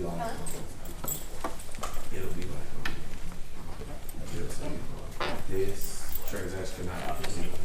It'll be like this transaction not be received.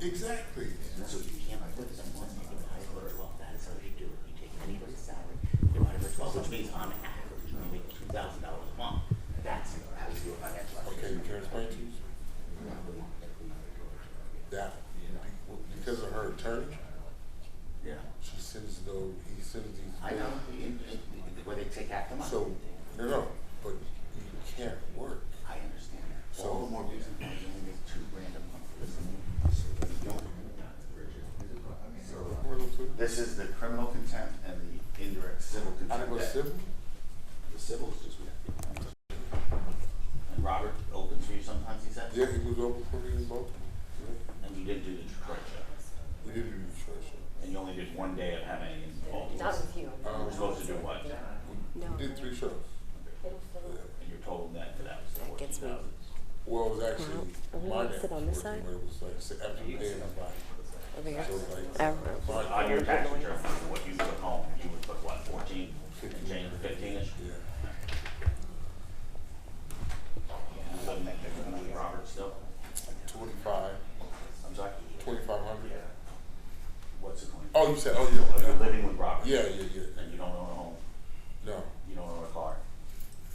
Exactly. So you can't put someone in a higher level. That is how you do it. You take anybody's salary, divide it by 12, which means on average you make $2,000 a month. That's how you do a financial estimate. Okay, can I explain to you? That because of her attorney, Yeah. she sends those. He sends these. I know. Where they take half the money. So no, but you can't work. I understand that. So all the more reason why you only make $2,000 a month. Listen, you don't. This is the criminal contempt and the indirect civil How contempt. to go civil? The civil is just and Robert opens for you sometimes, he says? Yeah, he was open for me in both. Yeah. And you didn't do the Detroit show. We did do the church. And you only did one day of having in Baltimore. Not with you. We're supposed to do what? No. We did 3 shows. And you're told that for that was That gets me. 14,000. Well, it was actually Are we my gonna sit on this side? It was like after paying them back. Over here. So it was like On your tax return, what you took home, you would put what, 14 and change, 15-ish? yeah. You living that different with Robert still? 25, I'm sorry? 2,500. What's it going? Oh, you said, So you're yeah. living with Robert? Yeah. And you don't own a home? No, You don't own a car?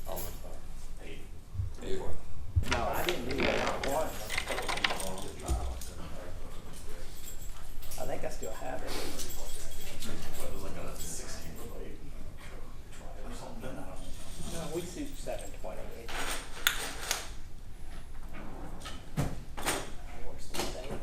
I don't know. Paid? Yeah. No, I didn't do that one. I think I still have it. No, we sued 728. I works the same.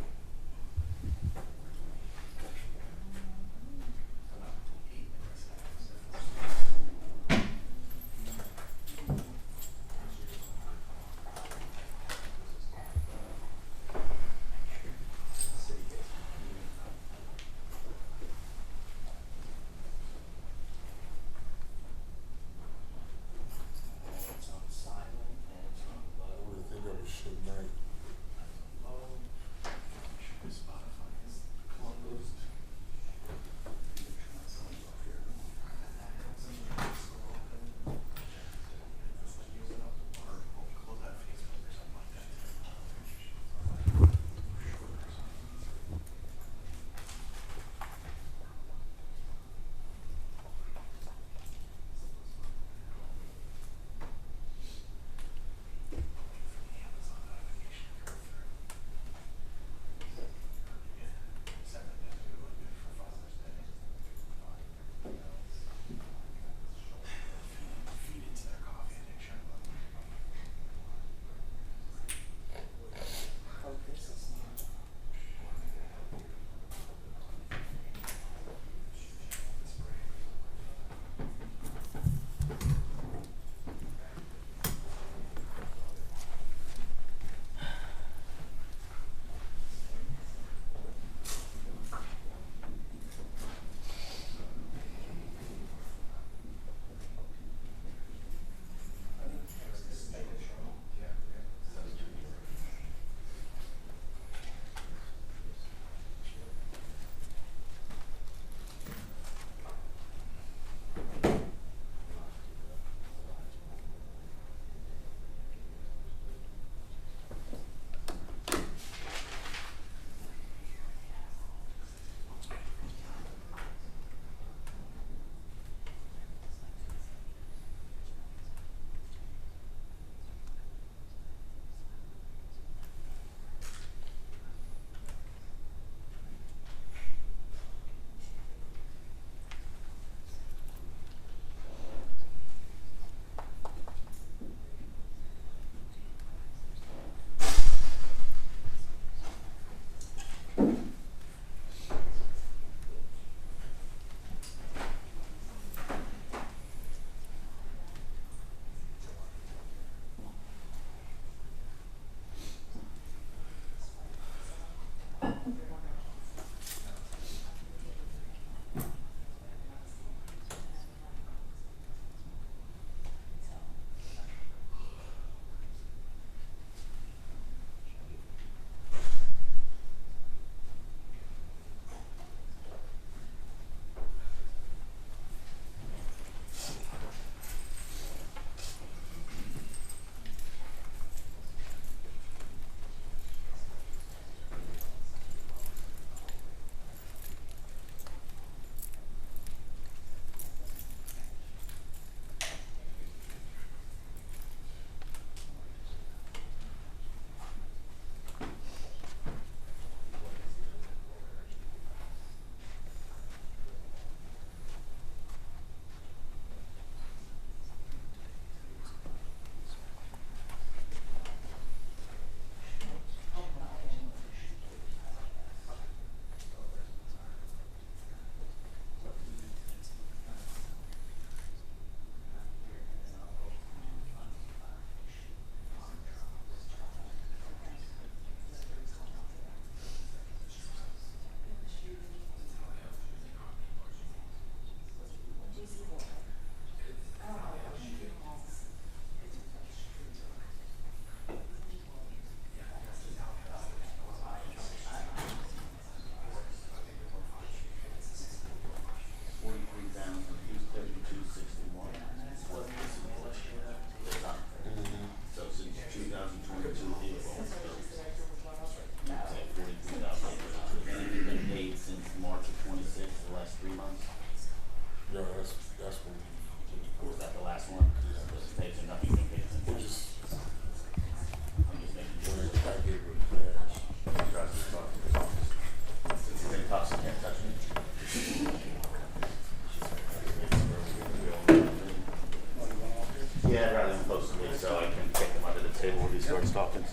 before he starts talking.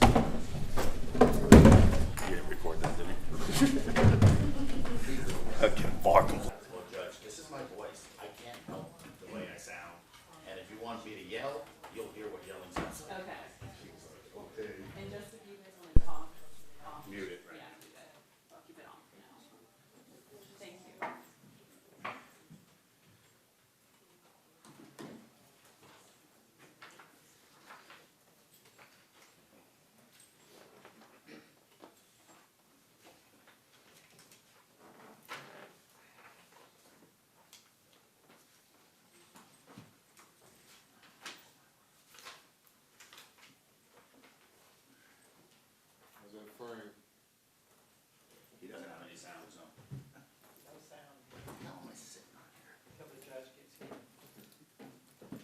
You didn't record that, did you? Okay, Markham. Well, Judge, this is my voice. I can't help the way I sound. And if you want me to yell, you'll hear what yelling sounds like. Okay. And just if you guys want to talk, Mute it, right? yeah, keep it. Keep it on for now. Thank you. Is that frame? He doesn't have any sound, so. No sound How am I sitting on here? until the judge gets here.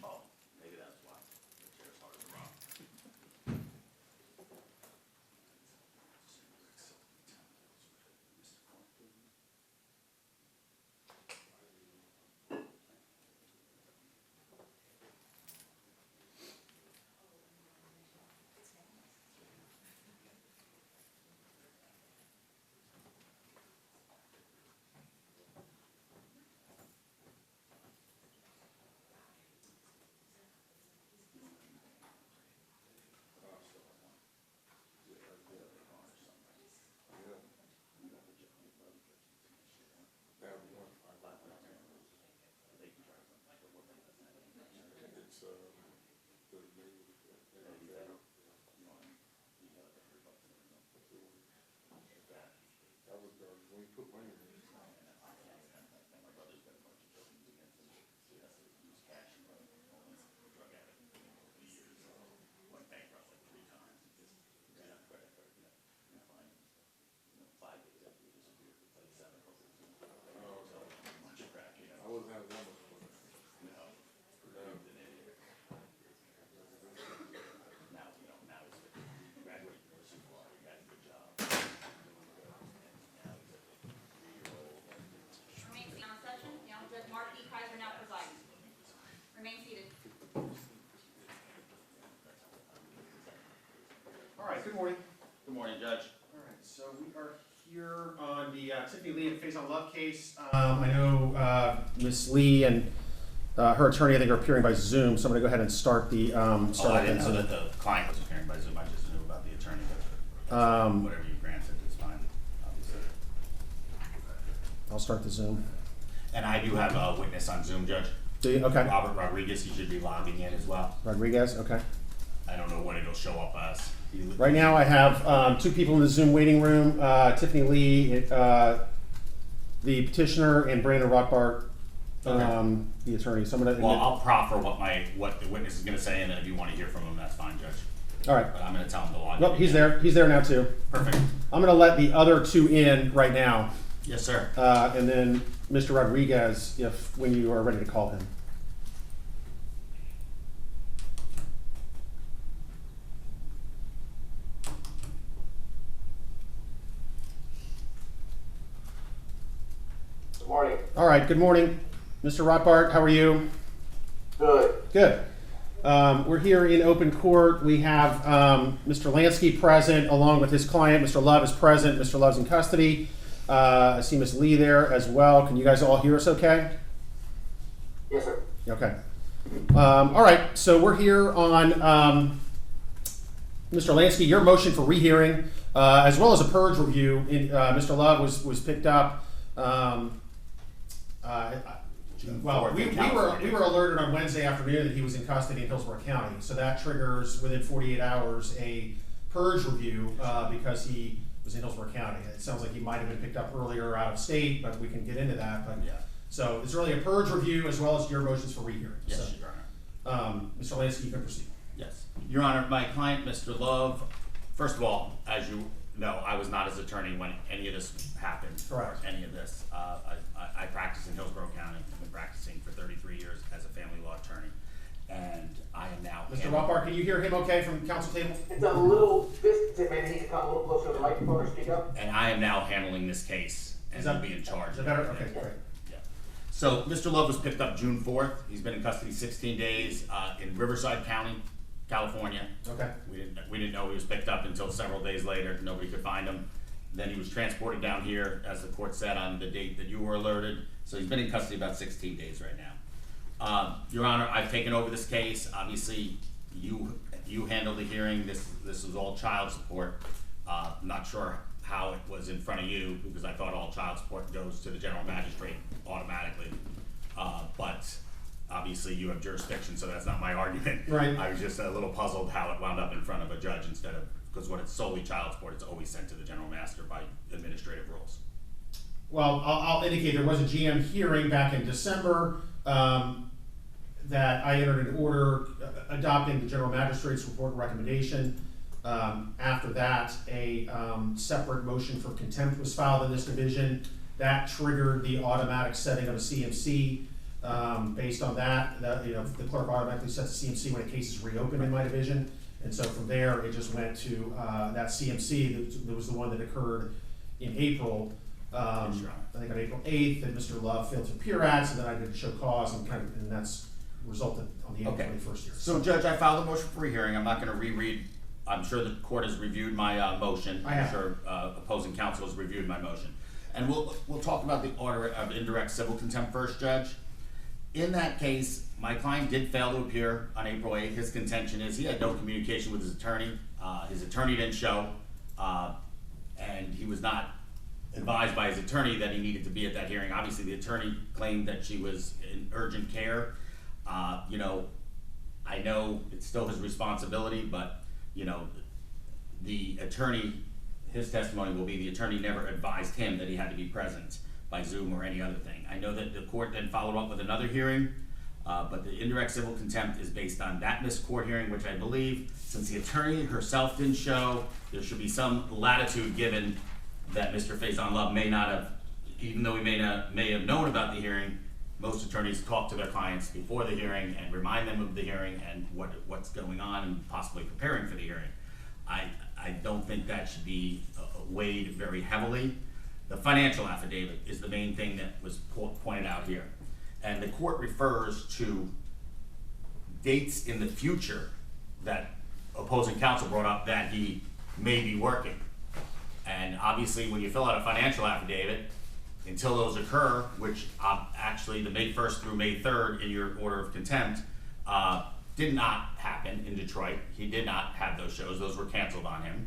Oh, maybe that's why. The chair's harder to rock. Remain seated. All right, good morning. Good morning, Judge. All right, so we are here on the Tiffany Lee and Face on Love case. I know Ms. Lee and her attorney, I think, are appearing by Zoom, so I'm going to go ahead and start the. I didn't know that the client was appearing by Zoom. I just knew about the attorney. But whatever you granted is fine, obviously. I'll start the Zoom. And I do have a witness on Zoom, Judge. Do you? Okay. Robert Rodriguez, he should be logging in as well. Rodriguez, okay. I don't know what it'll show up as. Right now I have two people in the Zoom waiting room, Tiffany Lee, the petitioner, and Brandon Rothbart, the attorney. So I'm gonna, Well, I'll proffer what the witness is going to say, and then if you want to hear from him, that's fine, Judge. all right. But I'm going to tell him to log in. Nope, he's there. He's there now too. Perfect. I'm going to let the other two in right now, Yes, sir. and then Mr. Rodriguez, when you are ready to call him. Good morning. All right. Good morning, Mr. Rothbart. How are you? Good. Good. We're here in open court. We have Mr. Lansky present along with his client. Mr. Love is present. Mr. Love's in custody. I see Ms. Lee there as well. Can you guys all hear us okay? Yes, sir. Okay. All right. So we're here on Mr. Lansky, your motion for rehearing, as well as a purge review. Mr. Love was picked up. Well, we were alerted on Wednesday afternoon that he was in custody in Hillsborough County, so that triggers within 48 hours a purge review because he was in Hillsborough County. It sounds like he might have been picked up earlier out of state, but we can get into that. But Yeah. So it's really a purge review as well as your motions for rehearing. Yes, So, Your Honor. Mr. Lansky, you can proceed. Yes. Your Honor, my client, Mr. Love, first of all, as you know, I was not his attorney when any of this happened. Correct. Or any of this. I practice in Hillsborough County. I've been practicing for 33 years as a family law attorney. And I am now. Mr. Rothbart, can you hear him okay from the council table? It's a little distant. Maybe he can come a little closer to the microphone or speak up. And I am now handling this case and Is that- will be in charge. Is that better? of Okay, everything. great. Yeah. So Mr. Love was picked up June 4th. He's been in custody 16 days in Riverside County. California. Okay. We didn't know he was picked up until several days later. Nobody could find him. Then he was transported down here, as the court said, on the date that you were alerted. So he's been in custody about 16 days right now. Your Honor, I've taken over this case. Obviously, you handled the hearing. This was all child support. I'm not sure how it was in front of you, because I thought all child support goes to the general magistrate automatically. But obviously you have jurisdiction, so that's not my argument. Right. I was just a little puzzled how it wound up in front of a judge instead of, because when it's solely child support, it's always sent to the general master by administrative rules. Well, I'll indicate there was a GM hearing back in December that I entered an order adopting the general magistrate's report and recommendation. After that, a separate motion for contempt was filed in this division. That triggered the automatic setting of a CMC. Based on that, the clerk automatically sets a CMC when a case is reopened in my division. And so from there, it just went to that CMC. That was the one that occurred in April. I think on April 8th, that Mr. Love failed to appear at, so then I did show cause, and that's resulted on the April 21st year. So Judge, I filed a motion for rehearing. I'm not gonna reread, I'm sure the court has reviewed my motion. I have. I'm sure opposing counsel has reviewed my motion. And we'll talk about the order of indirect civil contempt first, Judge. In that case, my client did fail to appear on April 8th. His contention is he had no communication with his attorney. His attorney didn't show, and he was not advised by his attorney that he needed to be at that hearing. Obviously, the attorney claimed that she was in urgent care. I know it's still his responsibility, but, the attorney, his testimony will be the attorney never advised him that he had to be present by Zoom or any other thing. I know that the court then followed up with another hearing, but the indirect civil contempt is based on that missed court hearing, which I believe, since the attorney herself didn't show, there should be some latitude given that Mr. Faison Love may not have, even though he may have known about the hearing. Most attorneys talk to their clients before the hearing and remind them of the hearing and what's going on and possibly preparing for the hearing. I don't think that should be weighed very heavily. The financial affidavit is the main thing that was pointed out here. And the court refers to dates in the future that opposing counsel brought up that he may be working. And obviously, when you fill out a financial affidavit, until those occur, which actually the May 1st through May 3rd in your order of contempt did not happen in Detroit. He did not have those shows. Those were canceled on him.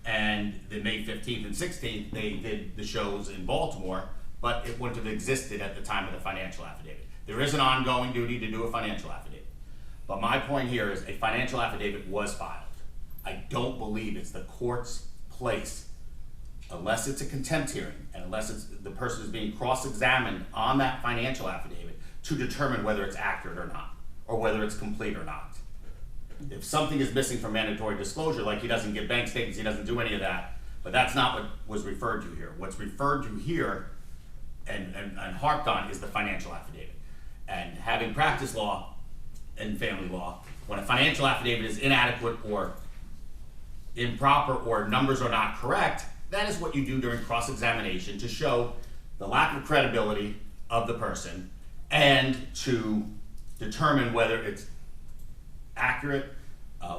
And the May 15th and 16th, they did the shows in Baltimore, but it wouldn't have existed at the time of the financial affidavit. There is an ongoing duty to do a financial affidavit. But my point here is a financial affidavit was filed. I don't believe it's the court's place, unless it's a contempt hearing and unless it's the person is being cross-examined on that financial affidavit, to determine whether it's accurate or not, or whether it's complete or not. If something is missing from mandatory disclosure, like he doesn't give bank statements, he doesn't do any of that, but that's not what was referred to here. What's referred to here and harped on is the financial affidavit. And having practiced law and family law, when a financial affidavit is inadequate or improper or numbers are not correct, that is what you do during cross-examination to show the lack of credibility of the person and to determine whether it's accurate,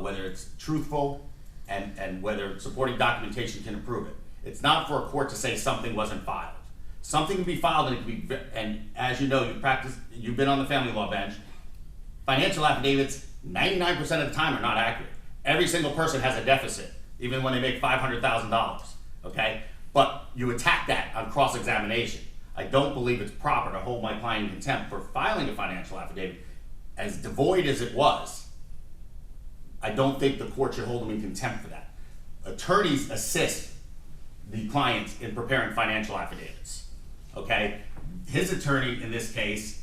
whether it's truthful, and whether supporting documentation can improve it. It's not for a court to say something wasn't filed. Something can be filed and it can be, and as you know, you've been on the family law bench, financial affidavits 99% of the time are not accurate. Every single person has a deficit, even when they make $500,000, okay? But you attack that on cross-examination. I don't believe it's proper to hold my client in contempt for filing a financial affidavit. As devoid as it was, I don't think the court should hold him in contempt for that. Attorneys assist the clients in preparing financial affidavits, okay? His attorney, in this case,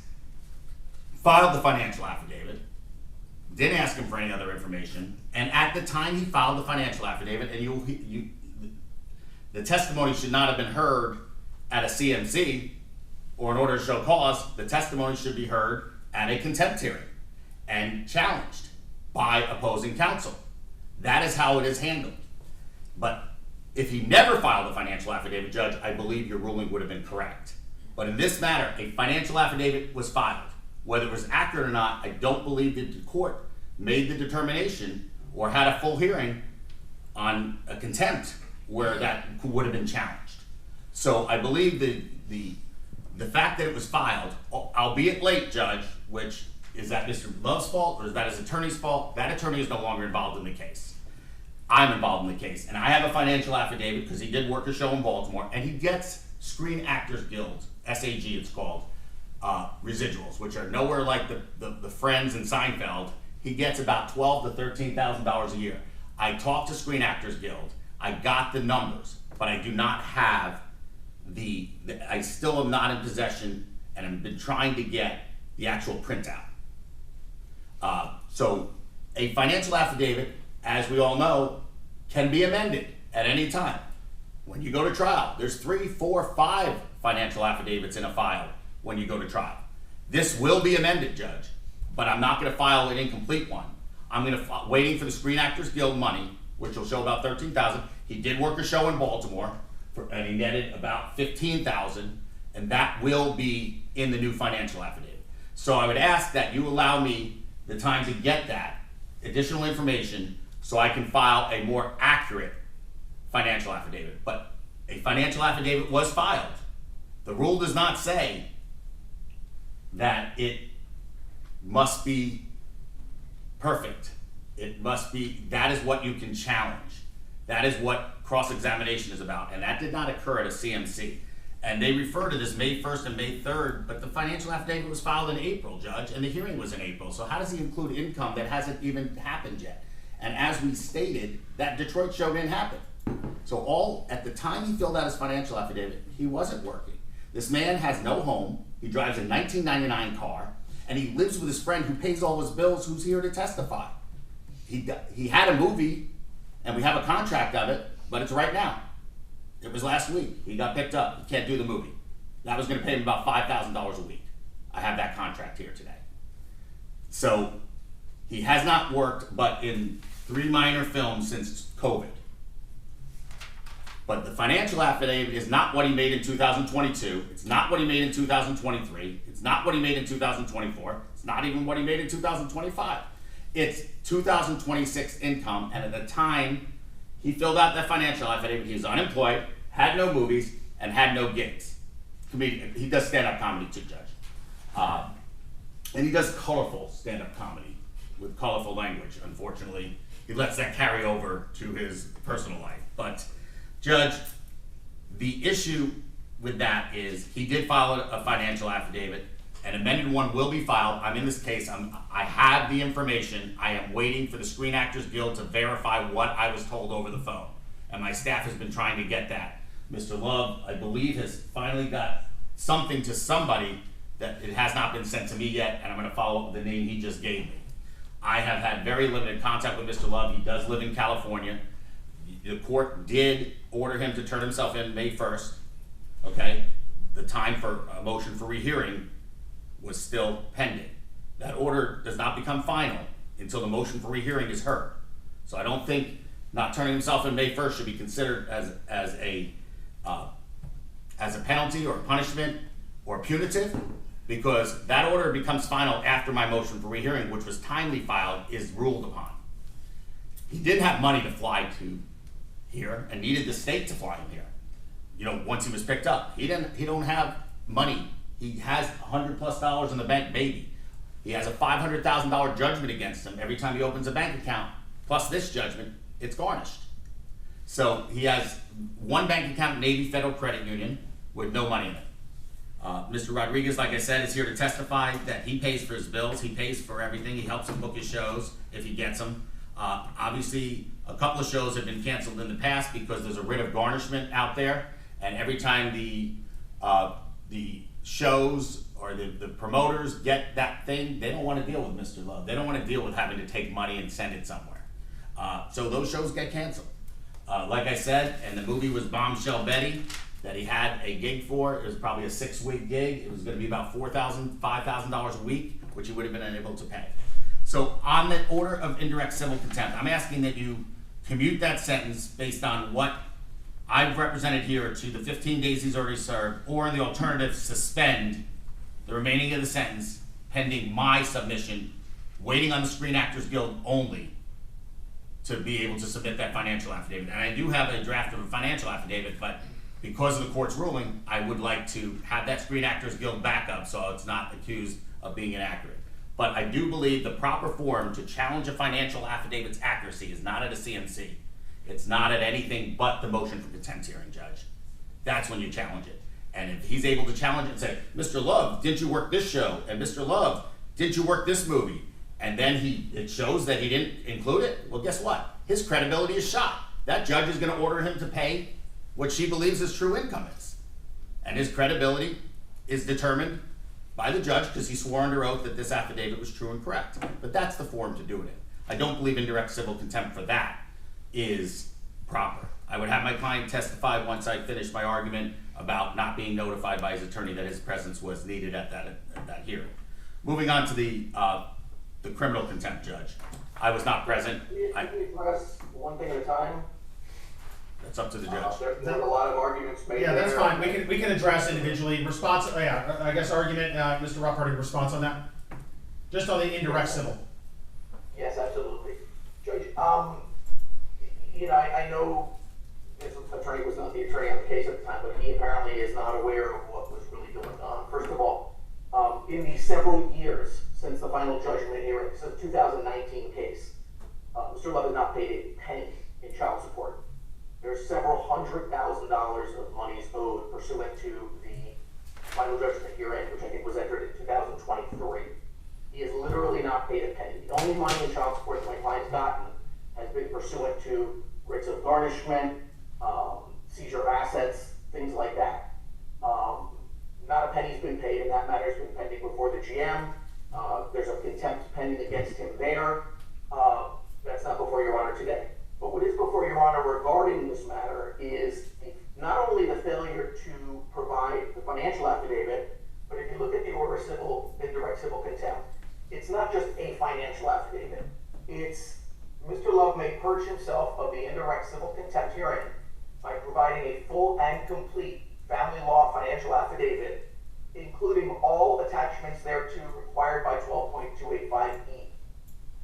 filed the financial affidavit, didn't ask him for any other information, and at the time he filed the financial affidavit, and the testimony should not have been heard at a CMC or an order to show cause. The testimony should be heard at a contempt hearing and challenged by opposing counsel. That is how it is handled. But if he never filed a financial affidavit, Judge, I believe your ruling would have been correct. But in this matter, a financial affidavit was filed. Whether it was accurate or not, I don't believe that the court made the determination or had a full hearing on a contempt where that would have been challenged. So I believe the fact that it was filed, albeit late, Judge, which is that Mr. Love's fault or is that his attorney's fault? That attorney is no longer involved in the case. I'm involved in the case, and I have a financial affidavit because he did work a show in Baltimore, and he gets Screen Actors Guild, SAG it's called, residuals, which are nowhere like the Friends and Seinfeld. He gets about $12,000 to $13,000 a year. I talked to Screen Actors Guild. I got the numbers, but I do not have I still am not in possession, and I've been trying to get the actual printout. So a financial affidavit, as we all know, can be amended at any time. When you go to trial, there's 3, 4, 5 financial affidavits in a file when you go to trial. This will be amended, Judge, but I'm not gonna file an incomplete one. I'm waiting for the Screen Actors Guild money, which will show about $13,000. He did work a show in Baltimore, and he netted about $15,000, and that will be in the new financial affidavit. So I would ask that you allow me the time to get that additional information so I can file a more accurate financial affidavit. But a financial affidavit was filed. The rule does not say that it must be perfect. It must be, that is what you can challenge. That is what cross-examination is about, and that did not occur at a CMC. And they refer to this May 1st and May 3rd, but the financial affidavit was filed in April, Judge, and the hearing was in April. So how does he include income that hasn't even happened yet? And as we stated, that Detroit show didn't happen. So at the time he filled out his financial affidavit, he wasn't working. This man has no home, he drives a 1999 car, and he lives with his friend who pays all his bills, who's here to testify. He had a movie, and we have a contract of it, but it's right now. It was last week. He got picked up. He can't do the movie. That was going to pay him about $5,000 a week. I have that contract here today. So he has not worked but in 3 minor films since COVID. But the financial affidavit is not what he made in 2022. It's not what he made in 2023. It's not what he made in 2024. It's not even what he made in 2025. It's 2026 income, and at the time he filled out that financial affidavit, he was unemployed, had no movies, and had no gigs. Comedian, he does stand-up comedy too, Judge. And he does colorful stand-up comedy with colorful language, unfortunately. He lets that carry over to his personal life. But, Judge, the issue with that is he did file a financial affidavit. An amended one will be filed. I'm in this case. I have the information. I am waiting for the Screen Actors Guild to verify what I was told over the phone. And my staff has been trying to get that. Mr. Love, I believe, has finally got something to somebody that it has not been sent to me yet, and I'm going to follow up with the name he just gave me. I have had very limited contact with Mr. Love. He does live in California. The court did order him to turn himself in May 1st. Okay? The time for a motion for rehearing was still pending. That order does not become final until the motion for rehearing is heard. So I don't think not turning himself in May 1st should be considered as a penalty or punishment or punitive, because that order becomes final after my motion for rehearing, which was timely filed, is ruled upon. He didn't have money to fly to here and needed the state to fly him here. You know, once he was picked up, he don't have money. He has $100+ in the bank, baby. He has a $500,000 judgment against him every time he opens a bank account. Plus this judgment, it's garnished. So he has one bank account, Navy Federal Credit Union, with no money in it. Mr. Rodriguez, like I said, is here to testify that he pays for his bills. He pays for everything. He helps him book his shows if he gets them. Obviously, a couple of shows have been canceled in the past because there's a writ of garnishment out there, and every time the shows or the promoters get that thing, they don't want to deal with Mr. Love. They don't want to deal with having to take money and send it somewhere. So those shows get canceled. Like I said, and the movie was Bombshell Betty that he had a gig for. It was probably a 6-week gig. It was going to be about $4,000, $5,000 a week, which he would have been unable to pay. So on the order of indirect civil contempt, I'm asking that you commute that sentence based on what I've represented here to the 15 days he's already served, or in the alternative, suspend the remaining of the sentence pending my submission waiting on the Screen Actors Guild only to be able to submit that financial affidavit. And I do have a draft of a financial affidavit, but because of the court's ruling, I would like to have that Screen Actors Guild backup so it's not accused of being inaccurate. But I do believe the proper form to challenge a financial affidavit's accuracy is not at a CMC. It's not at anything but the motion for contempt hearing, Judge. That's when you challenge it. And if he's able to challenge it and say, Mr. Love, didn't you work this show? And Mr. Love, didn't you work this movie? And then it shows that he didn't include it, well, guess what? His credibility is shot. That judge is gonna order him to pay what she believes his true income is. And his credibility is determined by the judge because he swore under oath that this affidavit was true and correct. But that's the form to do it in. I don't believe indirect civil contempt for that is proper. I would have my client testify once I finish my argument about not being notified by his attorney that his presence was needed at that hearing. Moving on to the criminal contempt, Judge. I was not present. Can you press one thing at a time? That's up to the judge. There's been a lot of arguments made. Yeah, that's there. fine. We can address individually. Response, I guess argument, Mr. Ruppert, response on that? Just on the indirect civil. Yes, absolutely. Judge, I know this attorney was not the attorney on the case at the time, but he apparently is not aware of what was really going on. First of all, in the several years since the final judgment hearing, since the 2019 case, Mr. Love has not paid a penny in child support. There's several $100,000 of monies owed pursuant to the final judgment hearing, which I think was entered in 2023. He has literally not paid a penny. The only money in child support that my client's gotten has been pursuant to writs of garnishment, seizure of assets, things like that. Not a penny's been paid, and that matter's been pending before the GM. There's a contempt pending against him there. That's not before Your Honor today. But what is before Your Honor regarding this matter is not only the failure to provide the financial affidavit, but if you look at the order of indirect civil contempt, it's not just a financial affidavit. It's Mr. Love may purge himself of the indirect civil contempt hearing by providing a full and complete family law financial affidavit, including all attachments thereto required by 12.285E,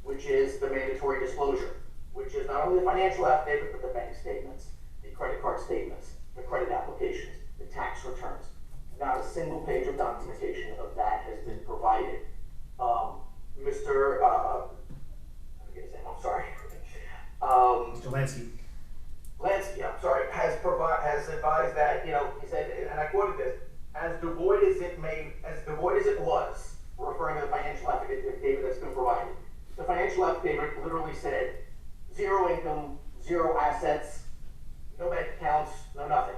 which is the mandatory disclosure, which is not only the financial affidavit, but the bank statements, the credit card statements, the credit applications, the tax returns. Not a single page of documentation of that has been provided. Mr. I forget his name, I'm sorry. Mr. Lansky. Lansky, I'm sorry, has advised that, he said, and I quoted this, as devoid as it was, referring to the financial affidavit that's been provided. The financial affidavit literally said, 0 income, 0 assets, no bank accounts, no nothing.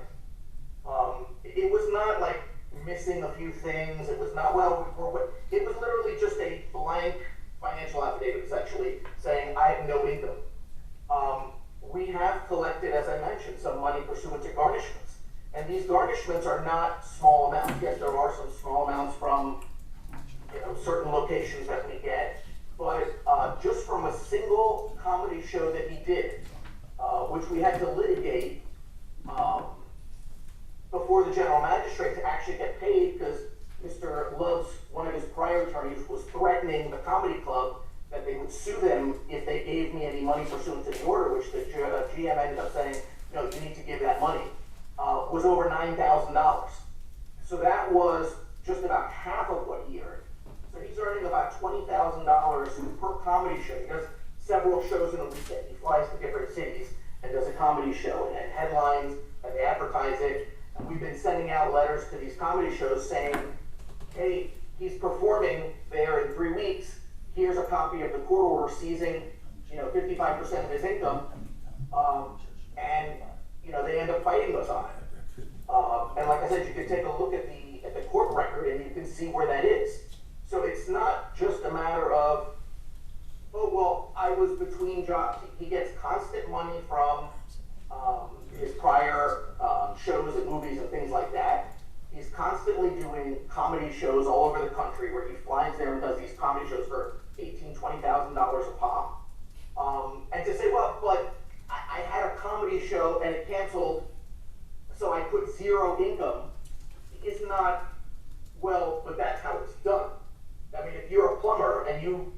It was not like missing a few things. It was not, it was literally just a blank financial affidavit, essentially, saying, I have no income. We have collected, as I mentioned, some money pursuant to garnishments. And these garnishments are not small amounts. Yes, there are some small amounts from certain locations that we get. But just from a single comedy show that he did, which we had to litigate before the general magistrate to actually get paid, because Mr. Love's, one of his prior attorneys, was threatening the comedy club that they would sue them if they gave me any money pursuant to the order, which the GM ended up saying, no, you need to give that money, was over $9,000. So that was just about half of what he earned. So he's earning about $20,000 per comedy show. He does several shows in a weekend. He flies to different cities and does a comedy show and headlines, and they advertise it. And we've been sending out letters to these comedy shows saying, hey, he's performing there in 3 weeks. Here's a copy of the court order seizing, 55% of his income. And they end up fighting us on it. And like I said, you can take a look at the court record and you can see where that is. So it's not just a matter of, oh, well, I was between jobs. He gets constant money from his prior shows and movies and things like that. He's constantly doing comedy shows all over the country where he flies there and does these comedy shows for $18,000, $20,000 a pop. And to say, well, but I had a comedy show and it canceled, so I put 0 income, is not, well, but that's how it's done. I mean, if you're a plumber and you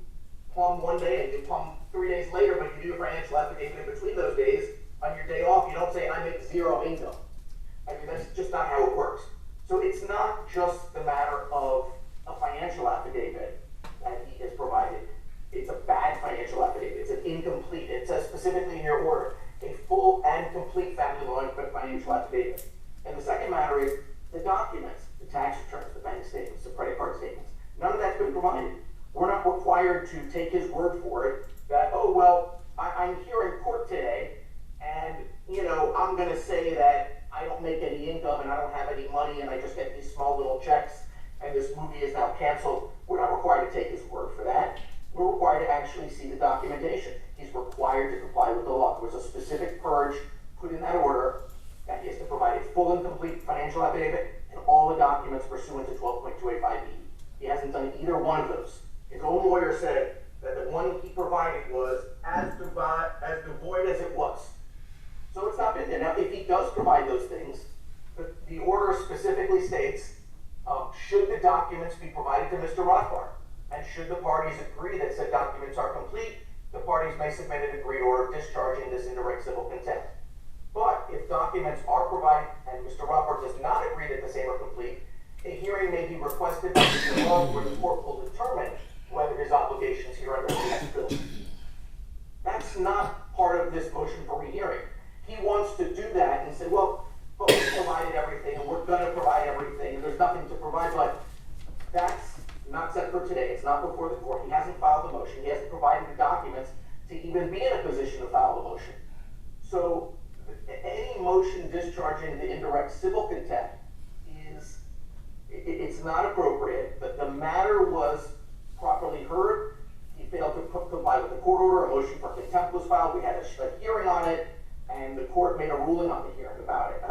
plumb one day and you plumb 3 days later, but you do your financial affidavit in between those days, on your day off, you don't say, I make zero income. I mean, that's just not how it works. So it's not just the matter of a financial affidavit that he has provided. It's a bad financial affidavit. It's an incomplete. It says specifically in your order, a full and complete family law and financial affidavit. And the second matter is the documents, the tax returns, the bank statements, the credit card statements. None of that's been provided. We're not required to take his word for it that, oh, well, I'm here in court today and, you know, I'm going to say that I don't make any income and I don't have any money and I just get these small little checks and this movie is now canceled. We're not required to take his word for that. We're required to actually see the documentation. He's required to comply with the law. There was a specific purge put in that order that he has to provide a full and complete financial affidavit and all the documents pursuant to 12.285E. He hasn't done either one of those. His own lawyer said that the one he provided was as devoid as it was. So it's not been there. Now, if he does provide those things, the order specifically states, should the documents be provided to Mr. Rothbard? And should the parties agree that said documents are complete, the parties may submit an agreed order discharging this indirect civil contempt. But if documents are provided and Mr. Rothbard does not agree that the same are complete, a hearing may be requested by Mr. Roth where the court will determine whether his obligations here under the next bill. That's not part of this motion for rehearing. He wants to do that and say, well, but we provided everything and we're going to provide everything and there's nothing to provide, but that's not set for today. It's not before the court. He hasn't filed the motion. He hasn't provided the documents to even be in a position to file the motion. So any motion discharging the indirect civil contempt is, it's not appropriate. But the matter was properly heard. He failed to comply with the court order. A motion for contempt was filed. We had a hearing on it, and the court made a ruling on the hearing about it.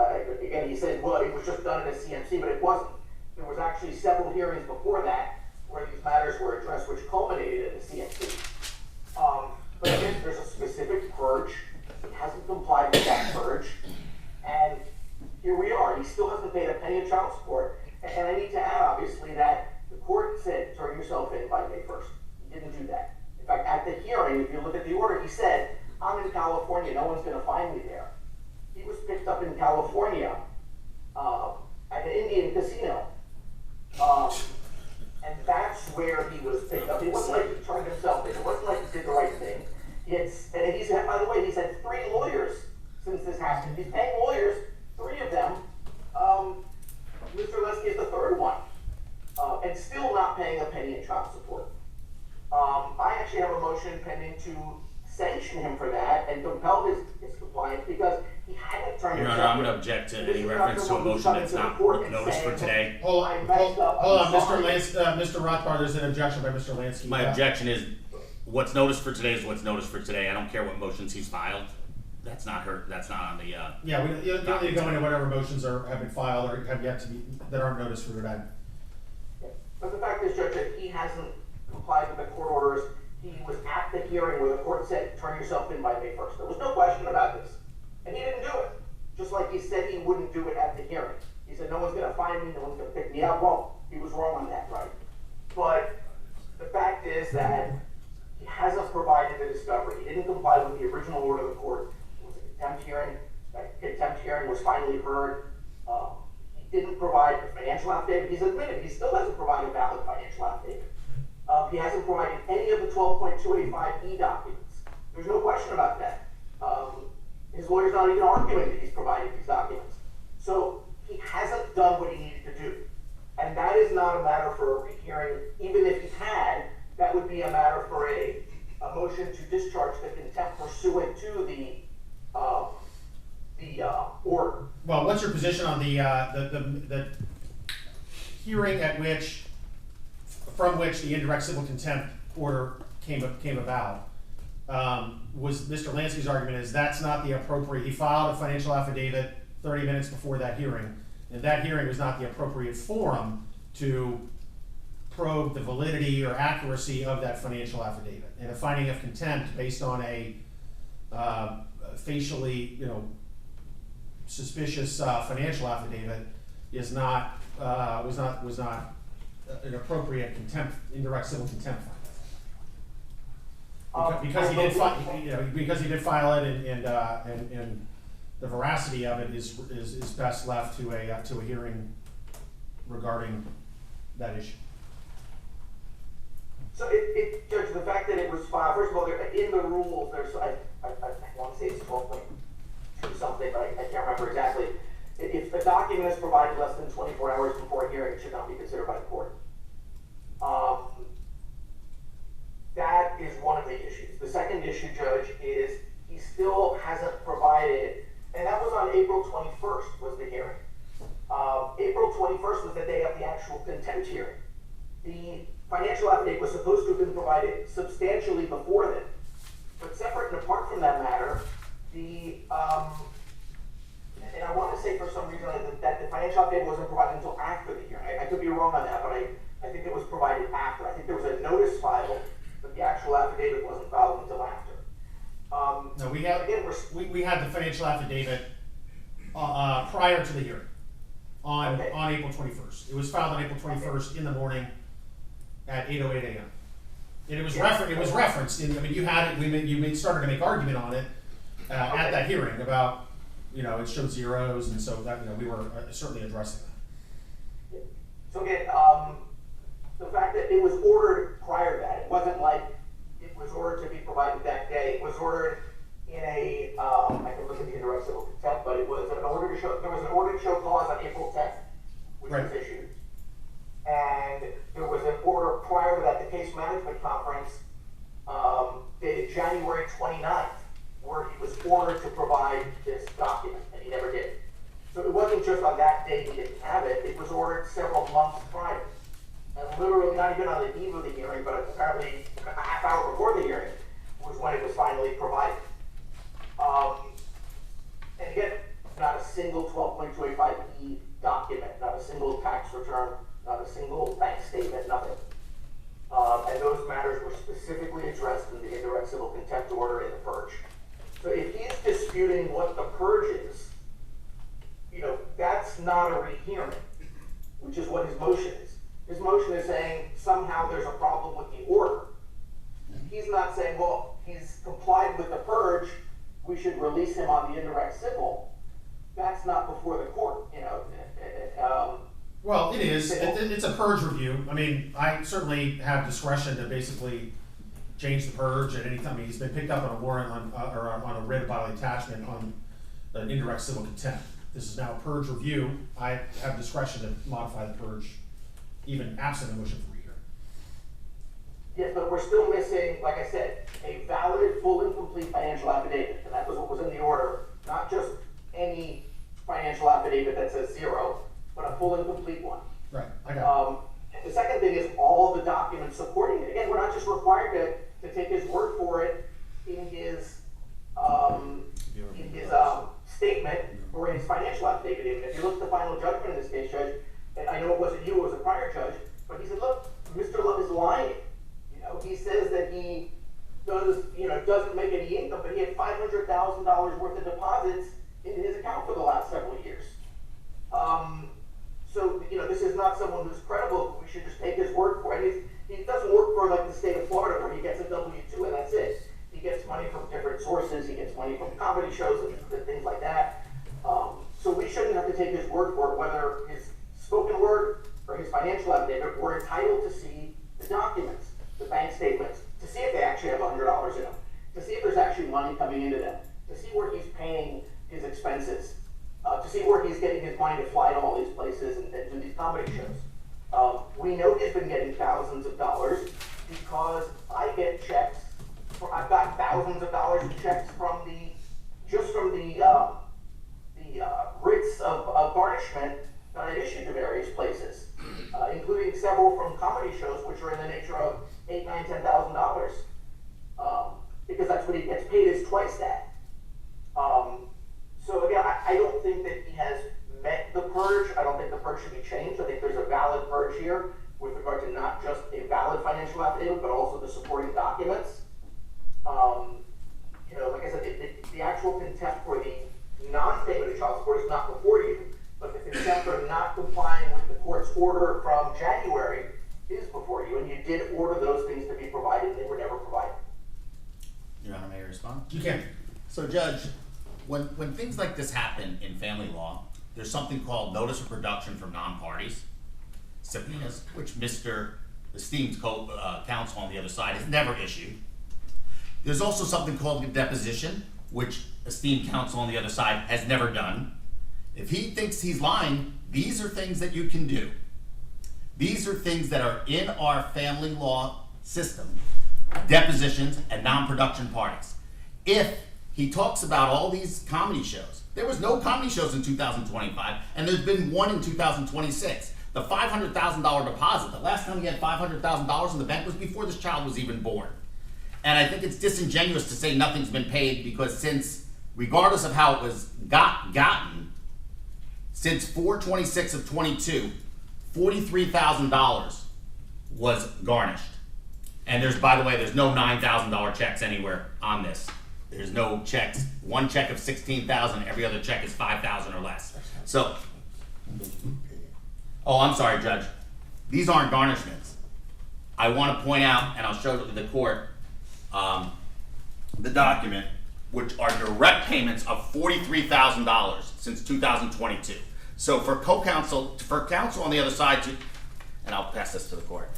Again, he said, well, it was just done in a CMC, but it wasn't. There was actually several hearings before that where these matters were addressed, which culminated in the CMC. But again, there's a specific purge. He hasn't complied with that purge, and here we are. He still hasn't paid a penny of child support. And I need to add, obviously, that the court said, turn yourself in by May 1st. He didn't do that. In fact, at the hearing, if you look at the order, he said, I'm in California, no one's going to find me there. He was picked up in California at an Indian casino. And that's where he was picked up. It wasn't like he turned himself in. It wasn't like he did the right thing. And he's had, by the way, he's had 3 lawyers since this happened. He's paying lawyers, 3 of them. Mr. Lesky is the 3rd one. And still not paying a penny in child support. I actually have a motion pending to sanction him for that and compel his compliance because he hadn't turned Your himself Honor, I'm in. going to object to This any is reference to a after motion one that's who's not coming to the court and noticed for saying, today. Hold I on, messed up. hold on, I'm Mr. sorry. Mr. Rothbard, there's an objection by Mr. Lansky. My objection is, what's noticed for today is what's noticed for today. I don't care what motions he's filed. That's not on the, Yeah, you don't need to go into whatever motions have been filed or have yet to be, that aren't noticed for today. But the fact is, Judge, that he hasn't complied with the court orders. He was at the hearing where the court said, turn yourself in by May 1st. There was no question about this. And he didn't do it. Just like he said he wouldn't do it at the hearing. He said, no one's going to find me, no one's going to pick me up. Well, he was wrong on that, right? But the fact is that he hasn't provided the discovery. He didn't comply with the original order of the court. It was a contempt hearing. That contempt hearing was finally heard. He didn't provide a financial affidavit. He's admitted he still hasn't provided a valid financial affidavit. He hasn't provided any of the 12.285E documents. There's no question about that. His lawyer's not even arguing that he's provided these documents. So he hasn't done what he needed to do. And that is not a matter for a rehearing. Even if he had, that would be a matter for a motion to discharge the contempt pursuant to the order. Well, what's your position on the hearing from which the indirect civil contempt order came about? Was Mr. Lansky's argument is that's not the appropriate, he filed a financial affidavit 30 minutes before that hearing, and that hearing was not the appropriate forum to probe the validity or accuracy of that financial affidavit. And a finding of contempt based on a facially, suspicious financial affidavit is not was not an appropriate indirect civil contempt finding. Because he did file it, and the veracity of it is best left to a hearing regarding that issue. So Judge, the fact that it was filed, first of all, in the rules, there's, I want to say it's 12.2 something, but I can't remember exactly. If a document is provided less than 24 hours before a hearing, it should not be considered by the court. That is one of the issues. The second issue, Judge, is he still hasn't provided, and that was on April 21st was the hearing. April 21st was the day of the actual contempt hearing. The financial affidavit was supposed to have been provided substantially before then. But separate and apart from that matter, and I want to say for some reason that the financial affidavit wasn't provided until after the hearing. I could be wrong on that, but I think it was provided after. I think there was a notice filed, but the actual affidavit wasn't filed until after. No, we had the financial affidavit prior to the hearing on April 21st. It was filed on April 21st in the morning at 8:08 a.m. And it was referenced in. I mean, you had it. You started to make argument on it at that hearing about, it showed zeros, and so that we were certainly addressing that. So again, the fact that it was ordered prior to that, it wasn't like it was ordered to be provided that day. It was ordered in a, I can look at the indirect civil contempt, but it was an order to show, there was an order to show cause on April 10th, which was issued. And there was an order prior to that, the case management conference, dated January 29th, where he was ordered to provide this document, and he never did. So it wasn't just on that day he didn't have it, it was ordered several months prior. And literally not even on the eve of the hearing, but apparently a half hour before the hearing was when it was finally provided. And again, not a single 12.285E document, not a single tax return, not a single bank statement, nothing. And those matters were specifically addressed in the indirect civil contempt order in the purge. So if he's disputing what the purge is, that's not a rehearing, which is what his motion is. His motion is saying somehow there's a problem with the order. He's not saying, well, he's complied with the purge, we should release him on the indirect civil. That's not before the court, Well, it is. It's a purge review. I mean, I certainly have discretion to basically change the purge at any time. I mean, he's been picked up on a warrant or on a writ of bodily attachment on an indirect civil contempt. This is now a purge review. I have discretion to modify the purge, even absent a motion for rehearing. Yes, but we're still missing, like I said, a valid, full and complete financial affidavit, and that was what was in the order, not just any financial affidavit that says zero, but a full and complete one. Right, I got it. And the second thing is all the documents supporting it. Again, we're not just required to take his word for it in his statement or in his financial affidavit. If you look at the final judgment in this case, Judge, and I know it wasn't you, it was a prior judge, but he said, look, Mr. Love is lying. He says that he doesn't make any income, but he had $500,000 worth of deposits in his account for the last several years. So, this is not someone who's credible. We should just take his word for it. He doesn't work for like the state of Florida where he gets a W-2 and that's it. He gets money from different sources. He gets money from comedy shows and things like that. So we shouldn't have to take his word for it, whether his spoken word or his financial affidavit. We're entitled to see the documents, the bank statements, to see if they actually have $100 in them, to see if there's actually money coming into them, to see where he's paying his expenses, to see where he's getting his money to fly to all these places and do these comedy shows. We know he's been getting thousands of dollars because I get checks. I've got thousands of dollars in checks from the writs of garnishment that I've issued to various places, including several from comedy shows, which are in the nature of $8,000, $9,000, $10,000, because that's what he gets paid is twice that. So again, I don't think that he has met the purge. I don't think the purge should be changed. I think there's a valid purge here with regard to not just a valid financial affidavit, but also the supporting documents. Like I said, the actual contempt for the non-payment of child support is not before you, but the contempt for not complying with the court's order from January is before you, and you did order those things to be provided, and they were never provided. respond? You can. So Judge, when things like this happen in family law, there's something called notice of production from non-parties, subpoenas, which Mr. esteemed counsel on the other side has never issued. There's also something called a deposition, which esteemed counsel on the other side has never done. If he thinks he's lying, these are things that you can do. These are things that are in our family law system, depositions and non-production parties. If he talks about all these comedy shows, there was no comedy shows in 2025, and there's been one in 2026. The $500,000 deposit, the last time he had $500,000 in the bank was before this child was even born. And I think it's disingenuous to say nothing's been paid, because since, regardless of how it was gotten, since 4/26 of 22, $43,000 was garnished. And there's, by the way, there's no $9,000 checks anywhere on this. There's no checks. One check of $16,000, every other check is $5,000 or less. So, oh, I'm sorry, Judge. These aren't garnishments. I want to point out, and I'll show the court, the document, which are direct payments of $43,000 since 2022. So for counsel on the other side to, and I'll pass this to the court.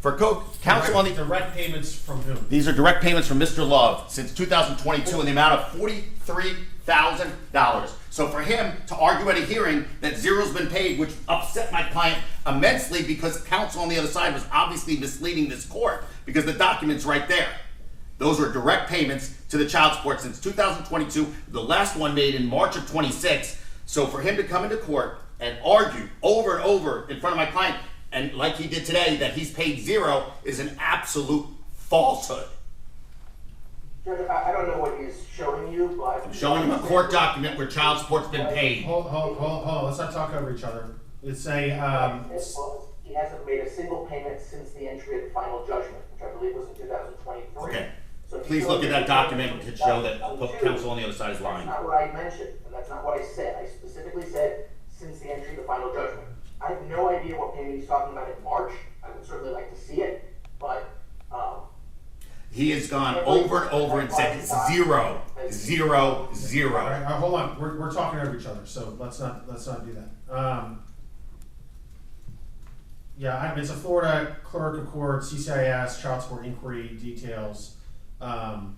For counsel on the, Direct payments from whom? these are direct payments from Mr. Love since 2022 in the amount of $43,000. So for him to argue at a hearing that zero's been paid, which upset my client immensely, because counsel on the other side was obviously misleading this court, because the document's right there. Those were direct payments to the child support since 2022, the last one made in March of 26. So for him to come into court and argue over and over in front of my client, and like he did today, that he's paid zero, is an absolute falsehood. Judge, I don't know what he's showing you, but. I'm showing him a court document where child support's been paid. Hold, let's not talk over each other. It's a, He hasn't made a single payment since the entry of the final judgment, which I believe was in 2023. Okay. So if Please you look go at that to document to show that 2022, counsel on the other side is lying. That's not what I mentioned, and that's not what I said. I specifically said, since the entry of the final judgment. I have no idea what payment he's talking about in March. I would certainly like to see it, but, He has gone over and over and said zero, zero, all zero. right, hold on, we're talking over each other, so let's not do that. Yeah, it's a Florida clerk of court, CCIS, child support inquiry details. And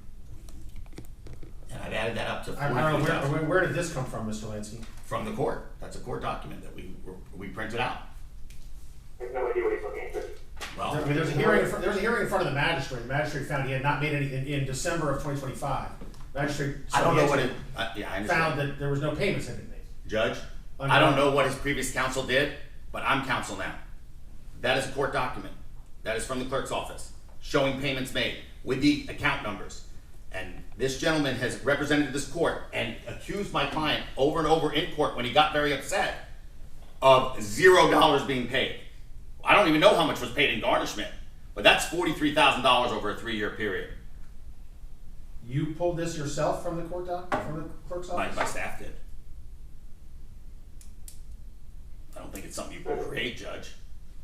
I've added that up to I don't know, 43,000 where did this come from, Mr. Lansky? from the court. That's a court document that we printed out. I have no idea what he's looking at. Well, I mean, there was a hearing in front of the magistrate. The magistrate found he had not made anything in December of 2025. Magistrate. I don't know what it. yeah, I Found understand. that there was no payments that had been made. Judge, I don't know what his previous counsel did, but I'm counsel now. That is a court document. That is from the clerk's office, showing payments made with the account numbers. And this gentleman has represented this court and accused my client over and over in court when he got very upset of $0 being paid. I don't even know how much was paid in garnishment, but that's $43,000 over a 3-year period. You pulled this yourself from the court from the clerk's office? My staff did. I don't think it's something you can create, Judge.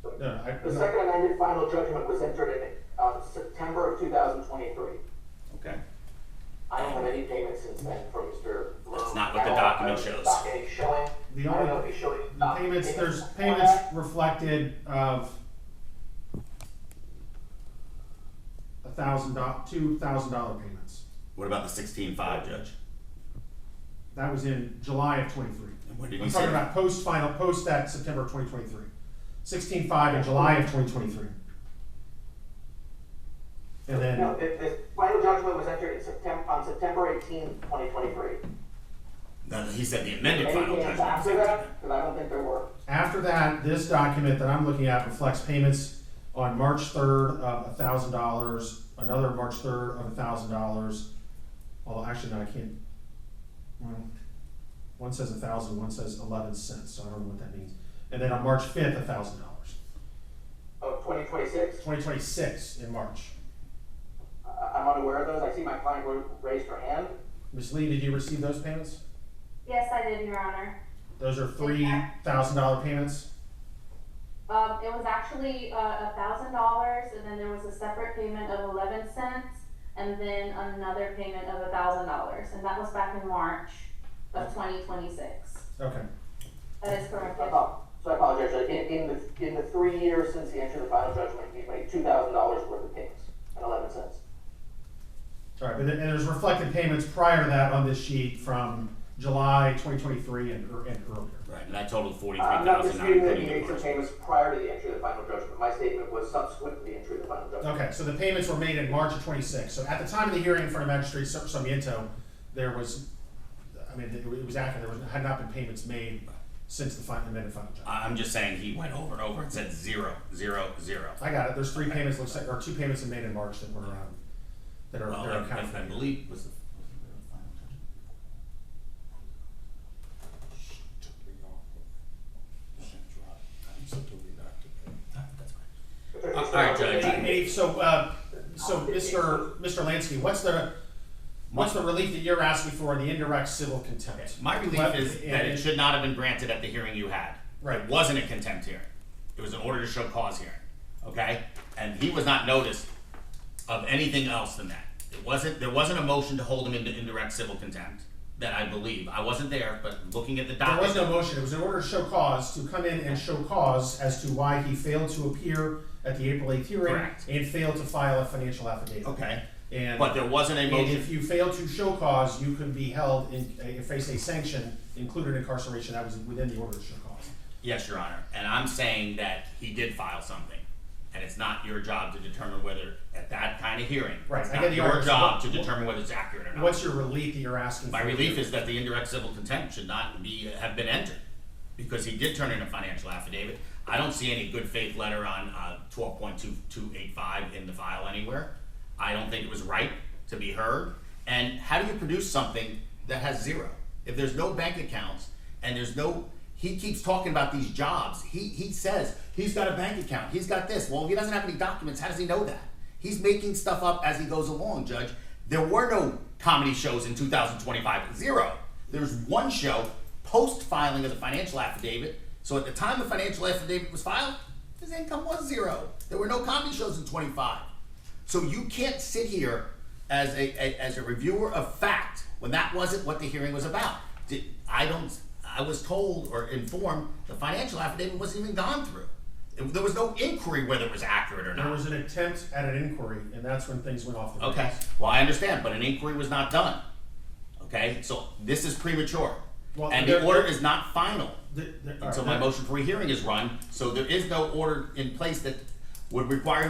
No, The second amended final judgment was entered in September of 2023. Okay. I don't have any payments since then from Mr. That's not what the document shows. Document he's showing. The I don't know only if he's showing the payments. There's before payments that. reflected of $2,000 payments. What about the 16.5, Judge? That was in July of 23. And when did I'm he talking say about post that September of 2023. 16.5 in July of 2023. And then No, the final judgment was entered in on September 18, 2023. No, he said the amended Any final payments judgment. after that? Because I don't think there were. after that, this document that I'm looking at reflects payments on March 3rd of $1,000, another March 3rd of $1,000. Although actually, no, I can't. Well, one says 1,000, one says 11 cents, so I don't know what that means. And then on March 5th, $1,000. Of 2026? 2026 in March. I'm unaware of those. I see my client raised her hand. Ms. Lee, did you receive those payments? Yes, I did, Your Honor. Those are $3,000 payments? It was actually $1,000, and then there was a separate payment of 11 cents. and then another payment of $1,000, and that was back in March of 2026. Okay. That is correct. So I apologize, Judge. In the 3 years since the entry of the final judgment, he's made $2,000 worth of payments and 11 cents. All right, but then, and there's reflected payments prior to that on this sheet from July 2023 and earlier. Right, and that totaled I'm not 43,000, not disputing that he including made the some payments prior to the entry of the final judgment. My statement was subsequent to the entry of the final judgment. Okay, so the payments were made in March of 26. So at the time of the hearing in front of Magistrate Sarmiento, there was, I mean, it was accurate. There had not been payments made since the amended final judgment. I'm just saying he went over and over and said 0, 0, 0. I got it. There's 3 payments, looks like, or 2 payments made in March that were that are Well, that are accounted for. I believe was the final judgment. Took me off of Central. So do we not to pay? That's fine. All right, Judge. Hey, so Mr. Lansky, what's the relief that you're asking for in the indirect civil contempt? My relief is that it should not have been granted at the hearing you had. Right. It wasn't a contempt hearing. It was an order to show cause hearing, okay? And he was not noticed of anything else than that. There wasn't a motion to hold him into indirect civil contempt that I believe. I wasn't there, but looking at the There document. was no motion. It was an order to show cause, to come in and show cause as to why he failed to appear at the April 8th hearing Correct. and failed to file a financial affidavit. Okay. And, But there wasn't a and motion. if you fail to show cause, you could be held face a sanction, including incarceration. That was within the order to show cause. Yes, Your Honor. And I'm saying that he did file something. And it's not your job to determine whether, at that kind of hearing, Right, it's I not get the your argument. job to What- determine whether it's accurate or not. What's your relief that you're asking My for? relief is that the indirect civil contempt should not have been entered, because he did turn in a financial affidavit. I don't see any good faith letter on 12.2285 in the file anywhere. I don't think it was right to be heard. And how do you produce something that has 0? If there's no bank accounts and there's no, he keeps talking about these jobs. He says he's got a bank account, he's got this. Well, if he doesn't have any documents, how does he know that? He's making stuff up as he goes along, Judge. There were no comedy shows in 2025, 0. There's one show post-filing of the financial affidavit. So at the time the financial affidavit was filed, his income was 0. There were no comedy shows in 25. So you can't sit here as a reviewer of fact when that wasn't what the hearing was about. I was told or informed the financial affidavit wasn't even gone through. There was no inquiry whether it was accurate or not. There was an attempt at an inquiry, and that's when things went off the rails. Okay, well, I understand, but an inquiry was not done. Okay, so this is premature. Well, And there- the order is not final All until right, my motion for a hearing is run, so there is no order in place that would require him to